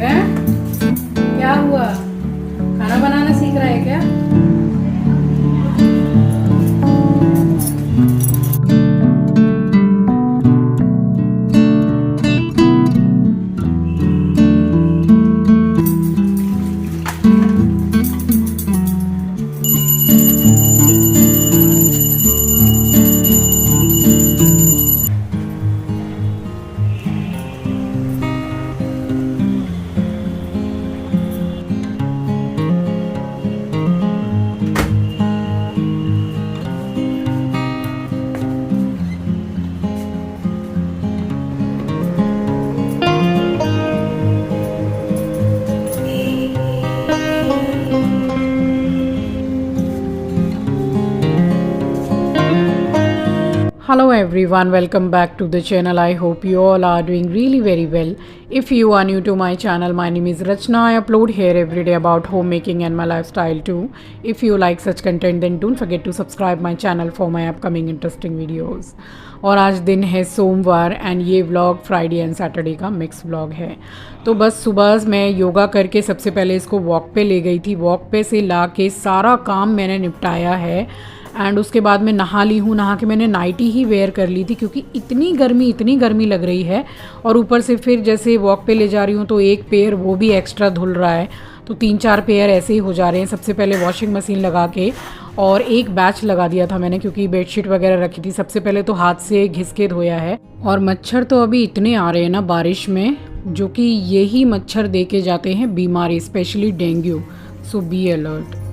हैं? क्या हुआ? खाना बनाना सीख रहा है क्या? Hello everyone, welcome back to the channel. I hope you all are doing really very well. If you are new to my channel, my name is Rachna. I upload here every day about homemaking and my lifestyle too. If you like such content, then don't forget to subscribe my channel for my upcoming interesting videos. और आज दिन है सोमवार and ये vlog Friday and Saturday का mix vlog है। तो बस सुबह मैं योगा करके सबसे पहले इसको वॉक पे ले गई थी। वॉक पे से ला के सारा काम मैंने निपटाया है एंड उसके बाद मैं नहा ली हूँ। नहा के मैंने नाइटी ही वेयर कर ली थी क्योंकि इतनी गर्मी लग रही है। और ऊपर से फिर जैसे वॉक पे ले जा रही हूँ तो एक पेयर वो भी एक्स्ट्रा धुल रहा है, तो 3-4 पेयर ऐसे ही हो जा रहे हैं। सबसे पहले वॉशिंग मशीन लगा के और एक बैच लगा दिया था मैंने क्योंकि बेडशीट वगैरह रखी थी। सबसे पहले तो हाथ से घिस के धोया है। और मच्छर तो अभी इतने आ रहे हैं ना बारिश में, जो कि यही मच्छर दे के जाते हैं बीमारी, specially dengue. So be alert.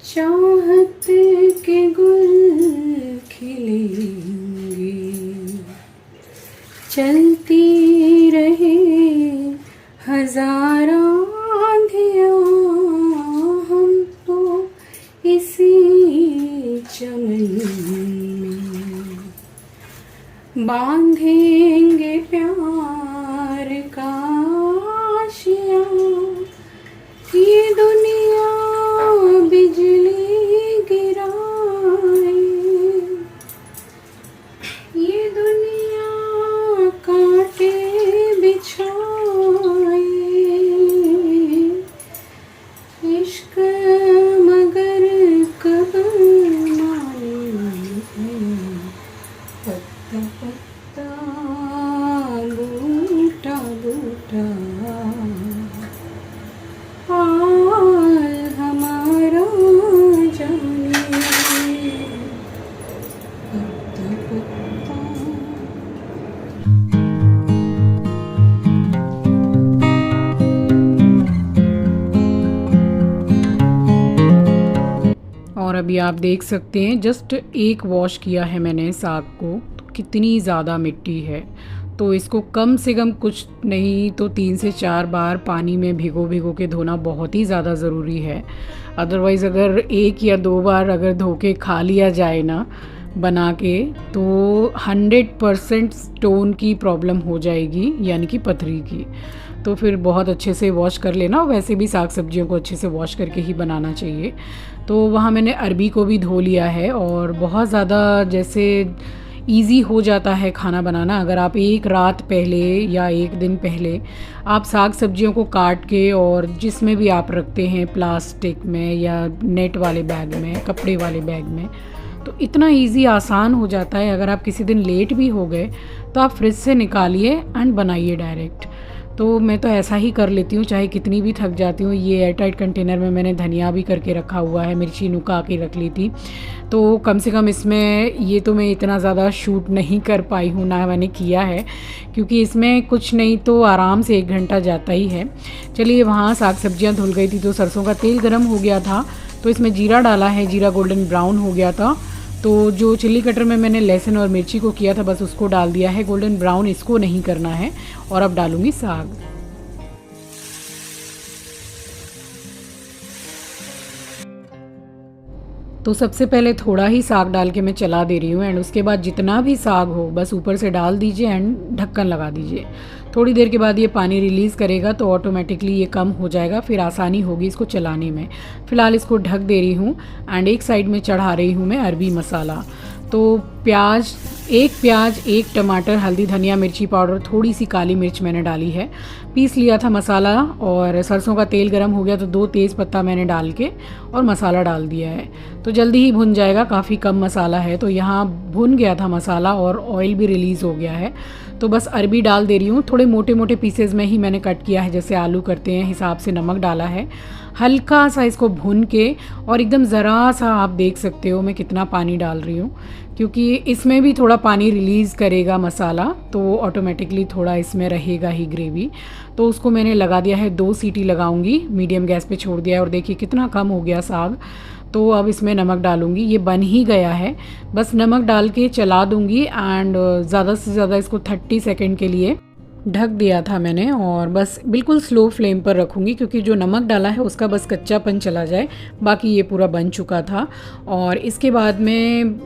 चाहत के गुल खिलेंगे, चलती रहे हजारों आंधियाँ, हम तो इसी चमन में बांधेंगे प्यार का आशियाँ। ये दुनिया बिजली गिराए, ये दुनिया कांटे बिछाए, इश्क मगर कब माने, पत्ता पत्ता बूटा बूटा हमारा जाने, पत्ता पत्ता। और अभी आप देख सकते हैं जस्ट एक वॉश किया है मैंने साग को, तो कितनी ज़्यादा मिट्टी है। तो इसको कम से कम कुछ नहीं तो 3 से 4 बार पानी में भिगो के धोना बहुत ही ज़्यादा ज़रूरी है। अदरवाइज़ अगर 1 या 2 बार अगर धो के खा लिया जाए ना बना के, तो 100% स्टोन की प्रॉब्लम हो जाएगी, यानी कि पथरी की। तो फिर बहुत अच्छे से वॉश कर लेना। वैसे भी साग सब्जियों को अच्छे से वॉश करके ही बनाना चाहिए। तो वहाँ मैंने अरबी को भी धो लिया है और बहुत ज़्यादा जैसे ईज़ी हो जाता है खाना बनाना अगर आप एक रात पहले या एक दिन पहले आप साग सब्जियों को काट के और जिसमें भी आप रखते हैं, प्लास्टिक में या नेट वाले बैग में, कपड़े वाले बैग में, तो इतना इजी आसान हो जाता है। अगर आप किसी दिन लेट भी हो गए तो आप फ्रिज से निकालिए एंड बनाइए डायरेक्ट। तो मैं तो ऐसा ही कर लेती हूँ चाहे कितनी भी थक जाती हूँ। ये एयरटाइट कंटेनर में मैंने धनिया भी करके रखा हुआ है, मिर्ची नुका के रख ली थी, तो कम से कम इसमें ये तो मैं इतना ज़्यादा शूट नहीं कर पाई हूँ, ना मैंने किया है, क्योंकि इसमें कुछ नहीं तो आराम से 1 घंटा जाता ही है। चलिए, वहाँ साग सब्जियाँ धुल गई थी तो सरसों का तेल गर्म हो गया था, तो इसमें जीरा डाला है। जीरा गोल्डन ब्राउन हो गया था, तो जो चिल्ली कटर में मैंने लहसुन और मिर्ची को किया था बस उसको डाल दिया है। गोल्डन ब्राउन इसको नहीं करना है। और अब डालूंगी साग। तो सबसे पहले थोड़ा ही साग डाल के मैं चला दे रही हूँ एंड उसके बाद जितना भी साग हो बस ऊपर से डाल दीजिए एंड ढक्कन लगा दीजिए। थोड़ी देर के बाद ये पानी रिलीज़ करेगा तो ऑटोमेटिकली ये कम हो जाएगा, फिर आसानी होगी इसको चलाने में। फ़िलहाल इसको ढक दे रही हूँ एंड एक साइड में चढ़ा रही हूँ मैं अरबी मसाला। तो प्याज, एक प्याज, एक टमाटर, हल्दी, धनिया, मिर्ची पाउडर, थोड़ी सी काली मिर्च मैंने डाली है। पीस लिया था मसाला और सरसों का तेल गरम हो गया तो 2 तेज़ पत्ता मैंने डाल के और मसाला डाल दिया है। तो जल्दी ही भुन जाएगा, काफ़ी कम मसाला है। तो यहाँ भुन गया था मसाला और ऑयल भी रिलीज़ हो गया है। तो बस अरबी डाल दे रही हूँ, थोड़े मोटे मोटे पीसेज में ही मैंने कट किया है, जैसे आलू करते हैं हिसाब से नमक डाला है। हल्का सा इसको भून के और एकदम ज़रा सा, आप देख सकते हो मैं कितना पानी डाल रही हूँ, क्योंकि इसमें भी थोड़ा पानी रिलीज़ करेगा मसाला, तो ऑटोमेटिकली थोड़ा इसमें रहेगा ही ग्रेवी। तो उसको मैंने लगा दिया है, 2 सीटी लगाऊंगी, मीडियम गैस पे छोड़ दिया है और देखिए कितना कम हो गया साग। तो अब इसमें नमक डालूंगी, ये बन ही गया है, बस नमक डाल के चला दूंगी एंड ज़्यादा से ज़्यादा इसको 30 सेकेंड के लिए ढक दिया था मैंने और बस बिल्कुल स्लो फ्लेम पर रखूँगी, क्योंकि जो नमक डाला है उसका बस कच्चापन चला जाए। बाकी ये पूरा बन चुका था और इसके बाद में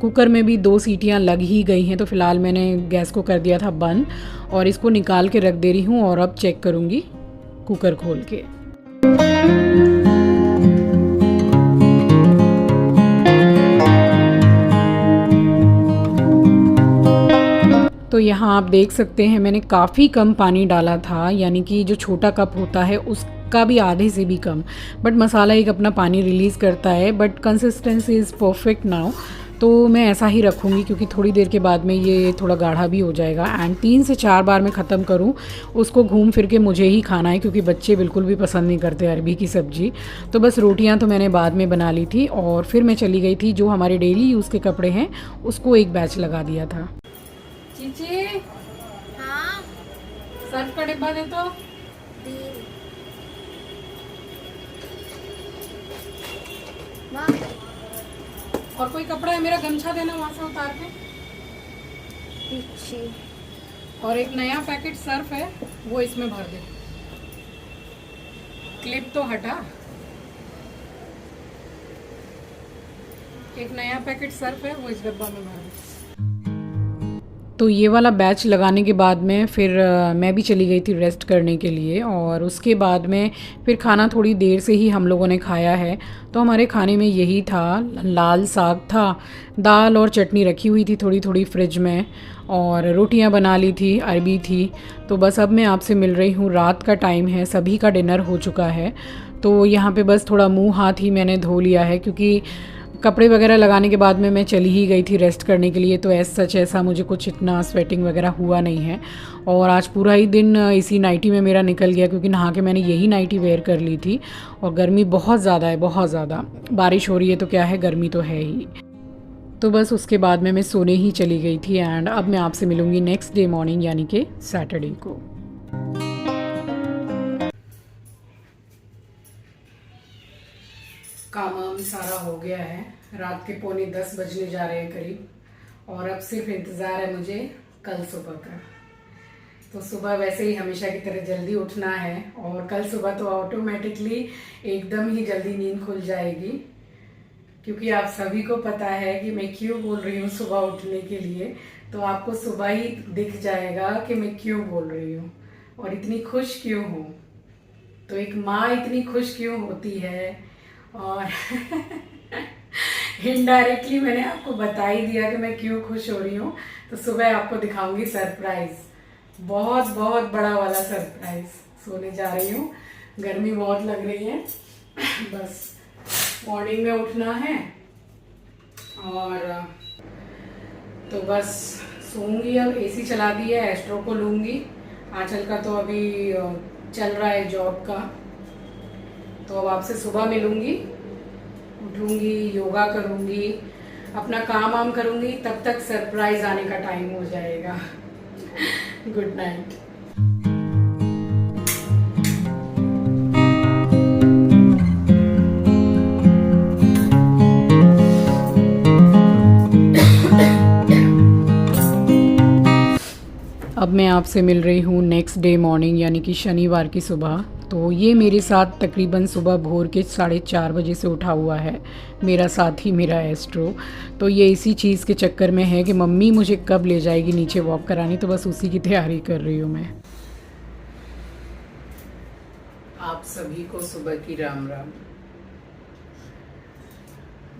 कुकर में भी 2 सीटियां लग ही गई हैं। तो फ़िलहाल मैंने गैस को कर दिया था बंद और इसको निकाल के रख दे रही हूँ और अब चेक करूँगी कुकर खोल के। तो यहाँ आप देख सकते हैं मैंने काफ़ी कम पानी डाला था, यानी कि जो छोटा कप होता है उसका भी आधे से भी कम। बट मसाला एक अपना पानी रिलीज़ करता है, but consistency is perfect now. तो मैं ऐसा ही रखूँगी, क्योंकि थोड़ी देर के बाद में ये थोड़ा गाढ़ा भी हो जाएगा। एंड 3 से 4 बार मैं ख़त्म करूँ उसको, घूम फिर के मुझे ही खाना है, क्योंकि बच्चे बिल्कुल भी पसंद नहीं करते अरबी की सब्ज़ी। तो बस रोटियां तो मैंने बाद में बना ली थी और फिर मैं चली गई थी, जो हमारे डेली यूज़ के कपड़े हैं उसको एक बैच लगा दिया था। चीची, हाँ सर्फ का डिब्बा दे तो। और कोई कपड़ा है मेरा, गमछा देना वहां से उतार के पीछे। और एक नया पैकेट सर्फ है वो इसमें भर दे। क्लिप तो हटा। एक नया पैकेट सर्फ है वो इस डब्बा में भर दे। तो ये वाला बैच लगाने के बाद में फिर मैं भी चली गई थी रेस्ट करने के लिए और उसके बाद में फिर खाना थोड़ी देर से ही हम लोगों ने खाया है। तो हमारे खाने में यही था, लाल साग था, दाल और चटनी रखी हुई थी थोड़ी थोड़ी फ्रिज में, और रोटियां बना ली थी, अरबी थी। तो बस अब मैं आपसे मिल रही हूँ, रात का टाइम है, सभी का डिनर हो चुका है। तो यहाँ पे बस थोड़ा मुँह हाथ ही मैंने धो लिया है, क्योंकि कपड़े वगैरह लगाने के बाद में मैं चली ही गई थी रेस्ट करने के लिए। तो सच ऐसा मुझे कुछ इतना स्वेटिंग वगैरह हुआ नहीं है। और आज पूरा ही दिन इसी नाइटी में मेरा निकल गया, क्योंकि नहा के मैंने यही नाइटी वेयर कर ली थी। और गर्मी बहुत ज़्यादा है, बहुत ज़्यादा। बारिश हो रही है तो क्या है, गर्मी तो है ही। तो बस उसके बाद में मैं सोने ही चली गई थी एंड अब मैं आपसे मिलूँगी नेक्स्ट डे मॉर्निंग, यानी कि सैटरडे को। काम सारा हो गया है, रात के 9:45 बजने जा रहे हैं करीब, और अब सिर्फ इंतज़ार है मुझे कल सुबह का। तो सुबह वैसे ही हमेशा की तरह जल्दी उठना है और कल सुबह तो ऑटोमेटिकली एकदम ही जल्दी नींद खुल जाएगी, क्योंकि आप सभी को पता है कि मैं क्यों बोल रही हूँ सुबह उठने के लिए। तो आपको सुबह ही दिख जाएगा कि मैं क्यों बोल रही हूँ और इतनी खुश क्यों हूँ। तो एक माँ इतनी खुश क्यों होती है, और इनडायरेक्टली मैंने आपको बता ही दिया कि मैं क्यों खुश हो रही हूँ। तो सुबह आपको दिखाऊंगी सरप्राइज, बहुत बहुत बड़ा वाला सरप्राइज। सोने जा रही हूँ, गर्मी बहुत लग रही है, बस मॉर्निंग में उठना है और तो बस सोऊंगी। अब एसी चला दी है, एस्ट्रो को लूंगी। आंचल का तो अभी चल रहा है जॉब का। तो अब आपसे सुबह मिलूंगी, उठूंगी, योगा करूंगी, अपना काम वाम करूंगी, तब तक सरप्राइज आने का टाइम हो जाएगा। Good night. अब मैं आपसे मिल रही हूँ नेक्स्ट डे मॉर्निंग, यानी कि शनिवार की सुबह। तो ये मेरे साथ तकरीबन सुबह भोर के 4:30 बजे से उठा हुआ है मेरा साथी, मेरा एस्ट्रो। तो ये इसी चीज़ के चक्कर में है कि मम्मी मुझे कब ले जाएगी नीचे वॉक करानी, तो बस उसी की तैयारी कर रही हूँ मैं। आप सभी को सुबह की राम राम।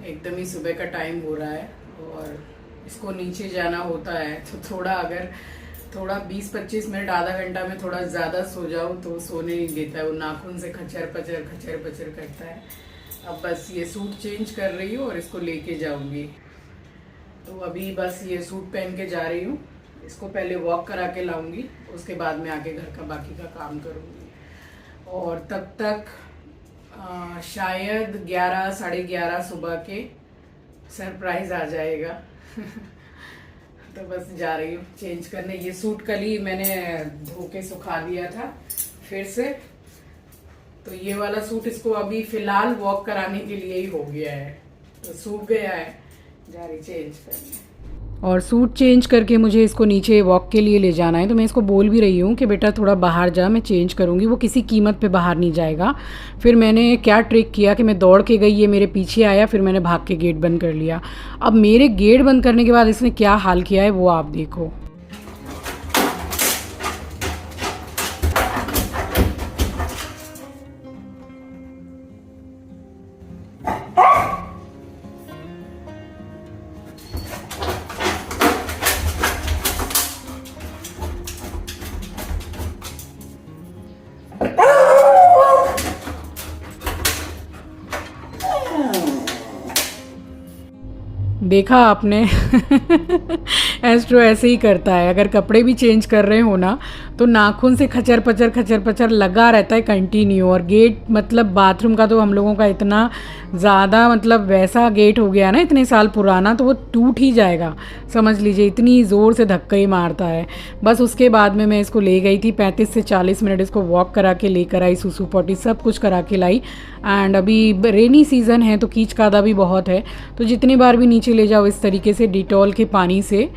एकदम ही सुबह का टाइम हो रहा है और इसको नीचे जाना होता है, तो थोड़ा अगर थोड़ा 20-25 मिनट आधा घंटा में थोड़ा ज़्यादा सो जाओ तो सोने नहीं देता है, वो नाखून से खचर पचर करता है। अब बस ये सूट चेंज कर रही हूँ और इसको लेके जाऊंगी। तो अभी बस ये सूट पहन के जा रही हूँ, इसको पहले वॉक करा के लाऊंगी, उसके बाद में आके घर का बाकी का काम करूँगी। और तब तक शायद 11 साढ़े 11 सुबह के सरप्राइज आ जाएगा। तो बस जा रही हूँ चेंज करने। ये सूट कल ही मैंने धो के सुखा दिया था फिर से, तो ये वाला सूट इसको अभी फिलहाल वॉक कराने के लिए ही हो गया है, तो सूख गया है, जा रही चेंज करने। और सूट चेंज करके मुझे इसको नीचे वॉक के लिए ले जाना है, तो मैं इसको बोल भी रही हूँ कि बेटा थोड़ा बाहर जा, मैं चेंज करूँगी। वो किसी कीमत पे बाहर नहीं जाएगा। फिर मैंने क्या ट्रिक किया कि मैं दौड़ के गई, ये मेरे पीछे आया, फिर मैंने भाग के गेट बंद कर लिया। अब मेरे गेट बंद करने के बाद इसने क्या हाल किया है वो आप देखो। देखा आपने। एस्ट्रो ऐसे ही करता है, अगर कपड़े भी चेंज कर रहे हो ना तो नाखून से खचर पचर लगा रहता है कंटिन्यू। और गेट मतलब बाथरूम का तो हम लोगों का इतना ज़्यादा मतलब वैसा गेट हो गया ना, इतने साल पुराना, तो वो टूट ही जाएगा समझ लीजिए, इतनी ज़ोर से धक्का ही मारता है। बस उसके बाद में मैं इसको ले गई थी, 35 से 40 मिनट इसको वॉक करा के लेकर आई, सुसु पॉटी सब कुछ करा के लाई। एंड अभी रेनी सीज़न है तो कीच कादा भी बहुत है, तो जितनी बार भी नीचे ले जाओ इस तरीके से डिटॉल के पानी से,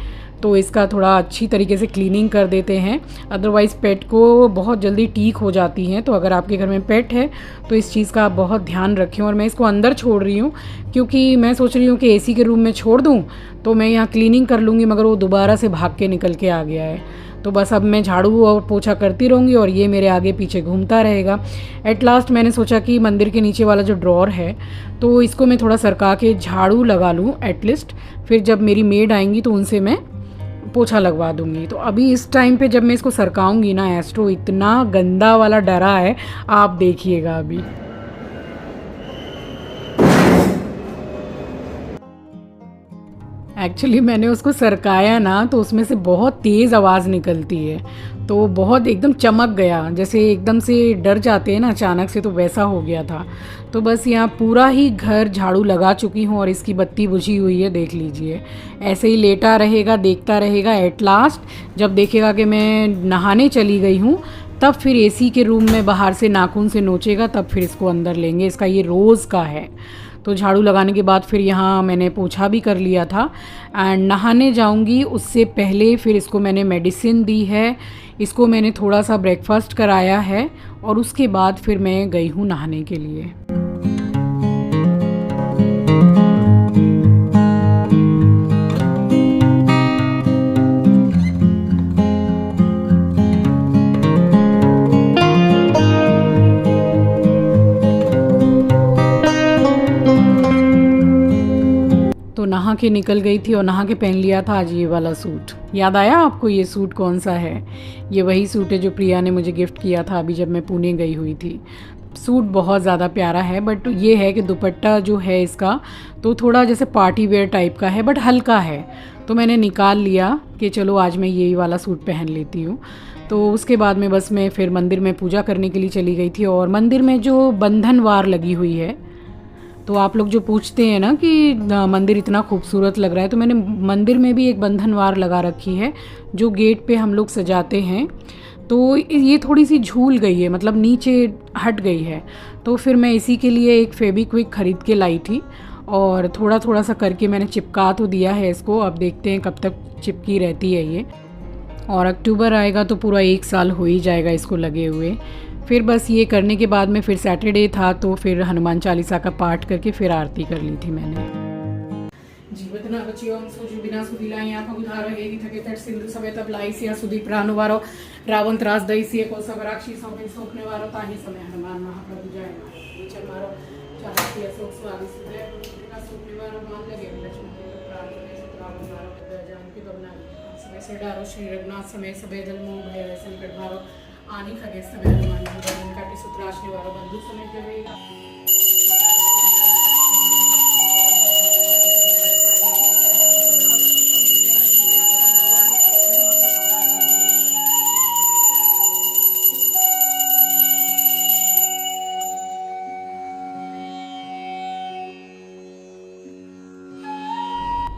तो इसका थोड़ा अच्छी तरीके से क्लीनिंग कर देते हैं। अदरवाइज़ पेट को बहुत जल्दी ठीक हो जाती हैं, तो अगर आपके घर में पेट है तो इस चीज़ का आप बहुत ध्यान रखें। और मैं इसको अंदर छोड़ रही हूँ क्योंकि मैं सोच रही हूँ कि एसी के रूम में छोड़ दूँ तो मैं यहाँ क्लीनिंग कर लूँगी, मगर वो दोबारा से भाग के निकल के आ गया है। तो बस अब मैं झाड़ू और पोछा करती रहूँगी और ये मेरे आगे पीछे घूमता रहेगा। एट लास्ट मैंने सोचा कि मंदिर के नीचे वाला जो ड्रॉर है तो इसको मैं थोड़ा सरका के झाड़ू लगा लूँ एटलीस्ट, फिर जब मेरी मेड आएंगी तो उनसे मैं पोछा लगवा दूंगी। तो अभी इस टाइम पे जब मैं इसको सरकाऊंगी ना, एस्ट्रो इतना गंदा वाला डरा है, आप देखिएगा अभी। एक्चुअली मैंने उसको सरकाया ना तो उसमें से बहुत तेज़ आवाज़ निकलती है, तो बहुत एकदम चमक गया, जैसे एकदम से डर जाते हैं ना अचानक से, तो वैसा हो गया था। तो बस यहाँ पूरा ही घर झाड़ू लगा चुकी हूँ और इसकी बत्ती बुझी हुई है, देख लीजिए। ऐसे ही लेटा रहेगा, देखता रहेगा। एट लास्ट जब देखेगा कि मैं नहाने चली गई हूँ तब फिर एसी के रूम में बाहर से नाखून से नोचेगा, तब फिर इसको अंदर लेंगे। इसका ये रोज़ का है। तो झाड़ू लगाने के बाद फिर यहाँ मैंने पोछा भी कर लिया था एंड नहाने जाऊँगी उससे पहले फिर इसको मैंने मेडिसिन दी है, इसको मैंने थोड़ा सा ब्रेकफास्ट कराया है और उसके बाद फिर मैं गई हूँ नहाने के लिए। तो नहा के निकल गई थी और नहा के पहन लिया था आज ये वाला सूट। याद आया आपको ये सूट कौन सा है? ये वही सूट है जो प्रिया ने मुझे गिफ्ट किया था अभी जब मैं पुणे गई हुई थी। सूट बहुत ज़्यादा प्यारा है, बट ये है कि दुपट्टा जो है इसका तो थोड़ा जैसे पार्टी वेयर टाइप का है, बट हल्का है। तो मैंने निकाल लिया कि चलो आज मैं यही वाला सूट पहन लेती हूँ। तो उसके बाद में बस मैं फिर मंदिर में पूजा करने के लिए चली गई थी। और मंदिर में जो बंधनवार लगी हुई है, तो आप लोग जो पूछते हैं ना कि मंदिर इतना खूबसूरत लग रहा है, तो मैंने मंदिर में भी एक बंधनवार लगा रखी है जो गेट पे हम लोग सजाते हैं। तो ये थोड़ी सी झूल गई है, मतलब नीचे हट गई है, तो फिर मैं इसी के लिए एक फेविक्विक ख़रीद के लाई थी और थोड़ा थोड़ा सा करके मैंने चिपका तो दिया है इसको। अब देखते हैं कब तक चिपकी रहती है ये। और अक्टूबर आएगा तो पूरा 1 साल हो ही जाएगा इसको लगे हुए। फिर बस ये करने के बाद में फिर सैटरडे था तो फिर हनुमान चालीसा का पाठ करके फिर आरती कर ली थी मैंने। जीवत ना बचियो सोचु बिना सुधी लाई आंखों उधार रहेगी थके तट सिंधु सवे तब लाई सिया सुधी प्राण वारो रावण त्रास दई सिए को सब राक्षी सौंपे सौंपने वारो ताही समय हनुमान महाप्रभु जय विचर मारो चाहे सिया सोच स्वामी सुधे का सौंपने वारो मान लगे लक्ष्मण के प्राण समय से डारो श्री रघुनाथ समय समय जल मोह भय संकट भारो आनी खगे समय हनुमान भगवान का सूत्राश निवारो बंधु समय जय।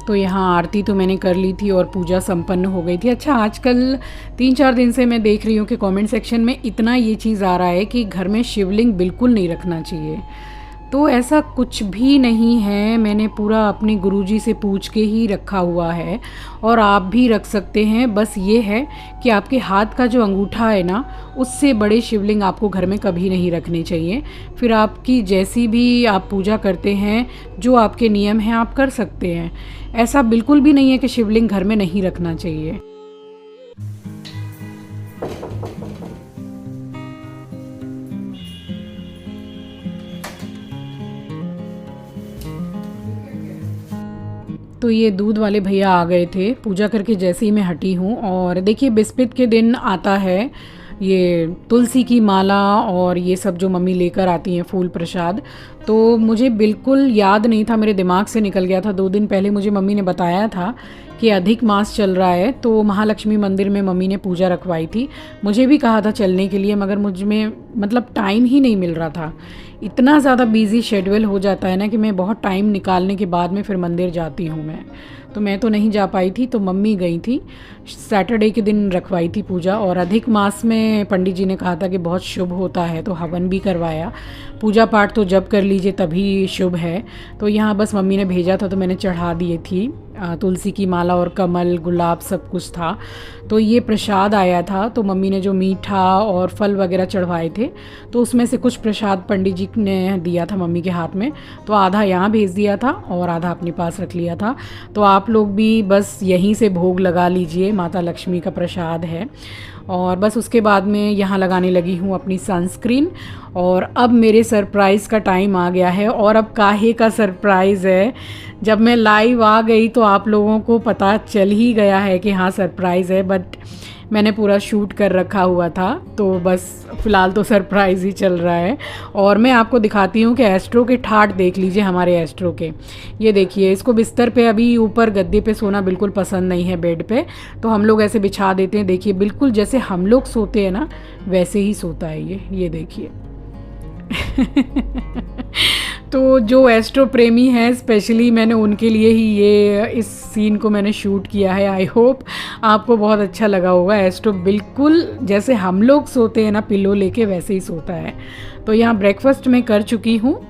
तो यहाँ आरती तो मैंने कर ली थी और पूजा संपन्न हो गई थी। अच्छा, आजकल 3-4 दिन से मैं देख रही हूँ कि कमेंट सेक्शन में इतना ये चीज़ आ रहा है कि घर में शिवलिंग बिल्कुल नहीं रखना चाहिए। तो ऐसा कुछ भी नहीं है, मैंने पूरा अपने गुरुजी से पूछ के ही रखा हुआ है और आप भी रख सकते हैं। बस ये है कि आपके हाथ का जो अंगूठा है ना, उससे बड़े शिवलिंग आपको घर में कभी नहीं रखने चाहिए। फिर आपकी जैसी भी आप पूजा करते हैं, जो आपके नियम हैं आप कर सकते हैं। ऐसा बिल्कुल भी नहीं है कि शिवलिंग घर में नहीं रखना चाहिए। तो ये दूध वाले भैया आ गए थे पूजा करके जैसे ही मैं हटी हूँ। और देखिए बिस्पिट के दिन आता है ये तुलसी की माला और ये सब जो मम्मी लेकर आती हैं फूल प्रसाद। तो मुझे बिल्कुल याद नहीं था, मेरे दिमाग से निकल गया था। 2 दिन पहले मुझे मम्मी ने बताया था कि अधिक मास चल रहा है, तो महालक्ष्मी मंदिर में मम्मी ने पूजा रखवाई थी। मुझे भी कहा था चलने के लिए, मगर मुझ में मतलब टाइम ही नहीं मिल रहा था। इतना ज़्यादा बिजी शेड्यूल हो जाता है ना कि मैं बहुत टाइम निकालने के बाद में फिर मंदिर जाती हूँ मैं तो नहीं जा पाई थी। तो मम्मी गई थी, सैटरडे के दिन रखवाई थी पूजा। और अधिक मास में पंडित जी ने कहा था कि बहुत शुभ होता है, तो हवन भी करवाया। पूजा पाठ तो जब कर लीजिए तभी शुभ है। तो यहाँ बस मम्मी ने भेजा था तो मैंने चढ़ा दिए थी। तुलसी की माला और कमल गुलाब सब कुछ था। तो ये प्रसाद आया था, तो मम्मी ने जो मीठा और फल वगैरह चढ़वाए थे, तो उसमें से कुछ प्रसाद पंडित जी ने दिया था मम्मी के हाथ में। तो आधा यहाँ भेज दिया था और आधा अपने पास रख लिया था। तो आप लोग भी बस यहीं से भोग लगा लीजिए, माता लक्ष्मी का प्रसाद है। और बस उसके बाद में यहाँ लगाने लगी हूँ अपनी सनस्क्रीन। और अब मेरे सरप्राइज़ का टाइम आ गया है। और अब काहे का सरप्राइज़ है, जब मैं लाइव आ गई तो आप लोगों को पता चल ही गया है कि हाँ सरप्राइज़ है, बट मैंने पूरा शूट कर रखा हुआ था। तो बस फ़िलहाल तो सरप्राइज़ ही चल रहा है। और मैं आपको दिखाती हूँ कि एस्ट्रो के ठाट देख लीजिए हमारे एस्ट्रो के। ये देखिए, इसको बिस्तर पे अभी ऊपर गद्दे पे सोना बिल्कुल पसंद नहीं है, बेड पे। तो हम लोग ऐसे बिछा देते हैं। देखिए बिल्कुल जैसे हम लोग सोते हैं ना, वैसे ही सोता है ये देखिए। तो जो एस्ट्रो प्रेमी हैं स्पेशली मैंने उनके लिए ही ये इस सीन को मैंने शूट किया है। आई होप आपको बहुत अच्छा लगा होगा। एस्ट्रो बिल्कुल जैसे हम लोग सोते हैं ना पिलो लेके, वैसे ही सोता है। तो यहाँ ब्रेकफास्ट मैं कर चुकी हूँ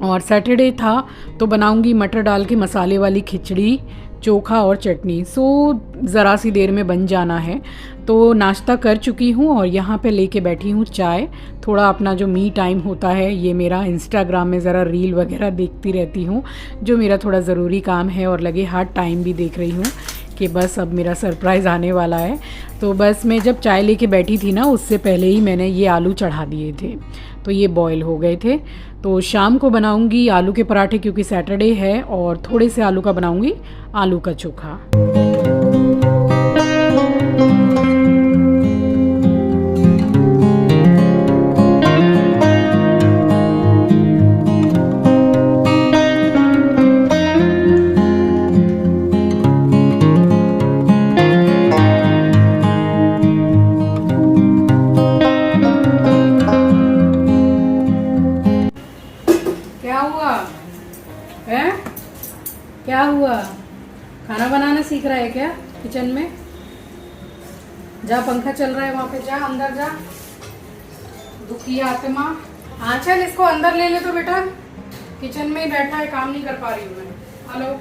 और सैटरडे था तो बनाऊंगी मटर डाल के मसाले वाली खिचड़ी, चोखा और चटनी। सो ज़रा सी देर में बन जाना है। तो नाश्ता कर चुकी हूँ और यहाँ पे लेके बैठी हूँ चाय। थोड़ा अपना जो मी टाइम होता है, ये मेरा इंस्टाग्राम में ज़रा रील वगैरह देखती रहती हूँ, जो मेरा थोड़ा ज़रूरी काम है। और लगे हाथ टाइम भी देख रही हूँ कि बस अब मेरा सरप्राइज़ आने वाला है। तो बस मैं जब चाय लेके बैठी थी ना, उससे पहले ही मैंने ये आलू चढ़ा दिए थे, तो ये बॉयल हो गए थे। तो शाम को बनाऊंगी आलू के पराठे क्योंकि सैटरडे है, और थोड़े से आलू का बनाऊंगी आलू का चोखा। क्या हुआ है? क्या हुआ? खाना बनाना सीख रहा है क्या किचन में? जा, पंखा चल रहा है वहां पे, जा अंदर जा। दुखी आत्मा। हाँ चल, इसको अंदर ले ले तो बेटा, किचन में ही बैठा है, काम नहीं कर पा रही हूँ मैं। हेलो,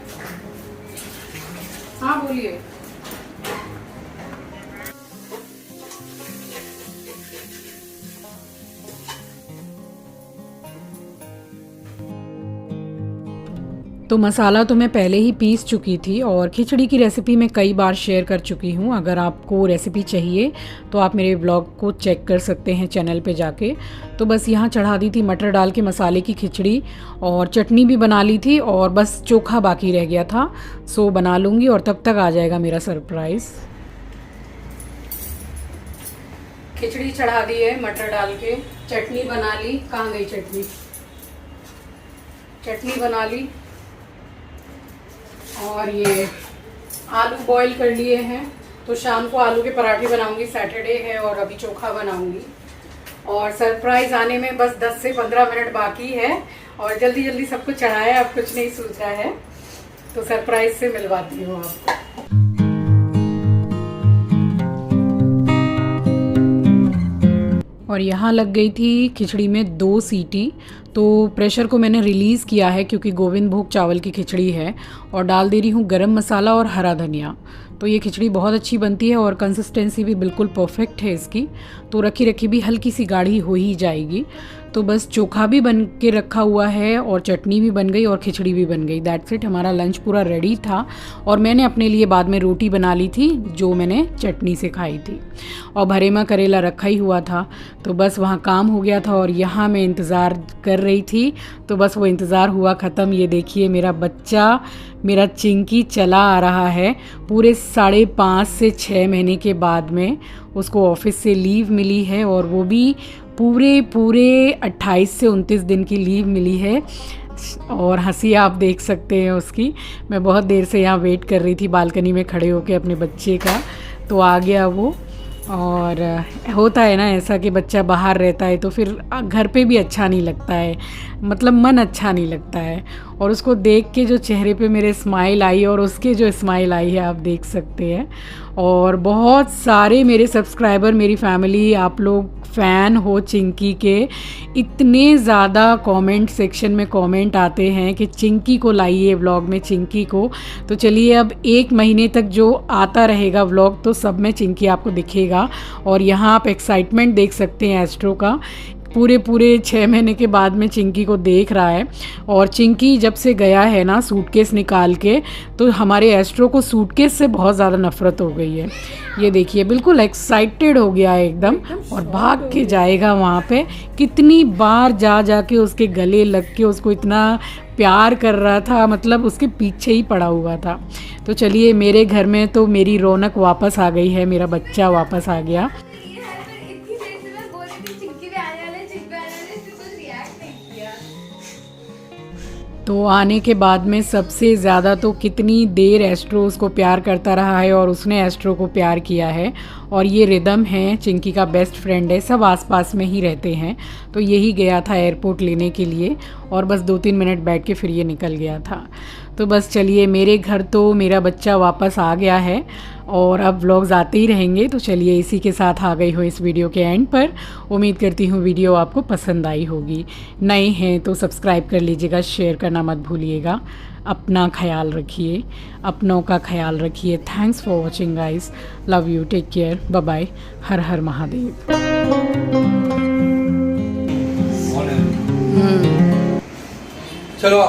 हाँ बोलिए। तो मसाला तो मैं पहले ही पीस चुकी थी और खिचड़ी की रेसिपी मैं कई बार शेयर कर चुकी हूँ। अगर आपको रेसिपी चाहिए तो आप मेरे ब्लॉग को चेक कर सकते हैं चैनल पे जाके। तो बस यहाँ चढ़ा दी थी मटर डाल के मसाले की खिचड़ी, और चटनी भी बना ली थी और बस चोखा बाकी रह गया था। सो बना लूँगी और तब तक आ जाएगा मेरा सरप्राइज़। खिचड़ी चढ़ा दी है मटर डाल के, चटनी बना ली। कहाँ गई चटनी? चटनी बना ली, और ये आलू बॉईल कर लिए हैं। तो शाम को आलू के पराठे बनाऊंगी, सैटरडे है, और अभी चोखा बनाऊंगी। और सरप्राइज़ आने में बस 10 से 15 मिनट बाकी है, और जल्दी जल्दी सब कुछ चढ़ाया, अब कुछ नहीं सोचा है। तो सरप्राइज़ से मिलवाती हूँ आपको। और यहाँ लग गई थी खिचड़ी में 2 सीटी। तो प्रेशर को मैंने रिलीज़ किया है क्योंकि गोविंद भोग चावल की खिचड़ी है, और डाल दे रही हूँ गरम मसाला और हरा धनिया। तो ये खिचड़ी बहुत अच्छी बनती है और कंसिस्टेंसी भी बिल्कुल परफेक्ट है इसकी। तो रखी रखी भी हल्की सी गाढ़ी हो ही जाएगी। तो बस चोखा भी बन के रखा हुआ है, और चटनी भी बन गई, और खिचड़ी भी बन गई। दैट्स इट, हमारा लंच पूरा रेडी था। और मैंने अपने लिए बाद में रोटी बना ली थी जो मैंने चटनी से खाई थी, और भरेमा करेला रखा ही हुआ था। तो बस वहाँ काम हो गया था और यहाँ मैं इंतज़ार कर रही थी। तो बस वो इंतज़ार हुआ ख़त्म। ये देखिए मेरा बच्चा, मेरा चिंकी चला आ रहा है। पूरे 5.5 से 6 महीने के बाद में उसको ऑफिस से लीव मिली है, और वो भी पूरे 28 से 29 दिन की लीव मिली है। और हंसी आप देख सकते हैं उसकी। मैं बहुत देर से यहाँ वेट कर रही थी बालकनी में खड़े होकर अपने बच्चे का। तो आ गया वो। और होता है ना ऐसा कि बच्चा बाहर रहता है तो फिर घर पे भी अच्छा नहीं लगता है, मतलब मन अच्छा नहीं लगता है। और उसको देख के जो चेहरे पे मेरे स्माइल आई, और उसके जो स्माइल आई है आप देख सकते हैं। और बहुत सारे मेरे सब्सक्राइबर, मेरी फैमिली, आप लोग फ़ैन हो चिंकी के। इतने ज़्यादा कमेंट सेक्शन में कमेंट आते हैं कि चिंकी को लाइए व्लॉग में, चिंकी को। तो चलिए अब 1 महीने तक जो आता रहेगा व्लॉग तो सब में चिंकी आपको दिखेगा। और यहाँ आप एक्साइटमेंट देख सकते हैं एस्ट्रो का। पूरे 6 महीने के बाद में चिंकी को देख रहा है। और चिंकी जब से गया है ना सूटकेस निकाल के, तो हमारे एस्ट्रो को सूटकेस से बहुत ज़्यादा नफ़रत हो गई है। ये देखिए बिल्कुल एक्साइटेड हो गया है एकदम, और भाग के जाएगा वहाँ पे। कितनी बार जा के उसके गले लग के उसको इतना प्यार कर रहा था, मतलब उसके पीछे ही पड़ा हुआ था। तो चलिए मेरे घर में तो मेरी रौनक वापस आ गई है, मेरा बच्चा वापस आ गया। तो आने के बाद में सबसे ज़्यादा तो कितनी देर एस्ट्रो उसको प्यार करता रहा है, और उसने एस्ट्रो को प्यार किया है। और ये रिदम है, चिंकी का बेस्ट फ्रेंड है, सब आसपास में ही रहते हैं। तो यही गया था एयरपोर्ट लेने के लिए, और बस 2-3 मिनट बैठ के फिर ये निकल गया था। तो बस चलिए मेरे घर तो मेरा बच्चा वापस आ गया है, और अब व्लॉग्स आते ही रहेंगे। तो चलिए इसी के साथ आ गई हो इस वीडियो के एंड पर। उम्मीद करती हूँ वीडियो आपको पसंद आई होगी। नए हैं तो सब्सक्राइब कर लीजिएगा, शेयर करना मत भूलिएगा। अपना ख्याल रखिए, अपनों का ख्याल रखिए। Thanks for watching guys, love you, take care, bye bye, Har Har Mahadev. चलो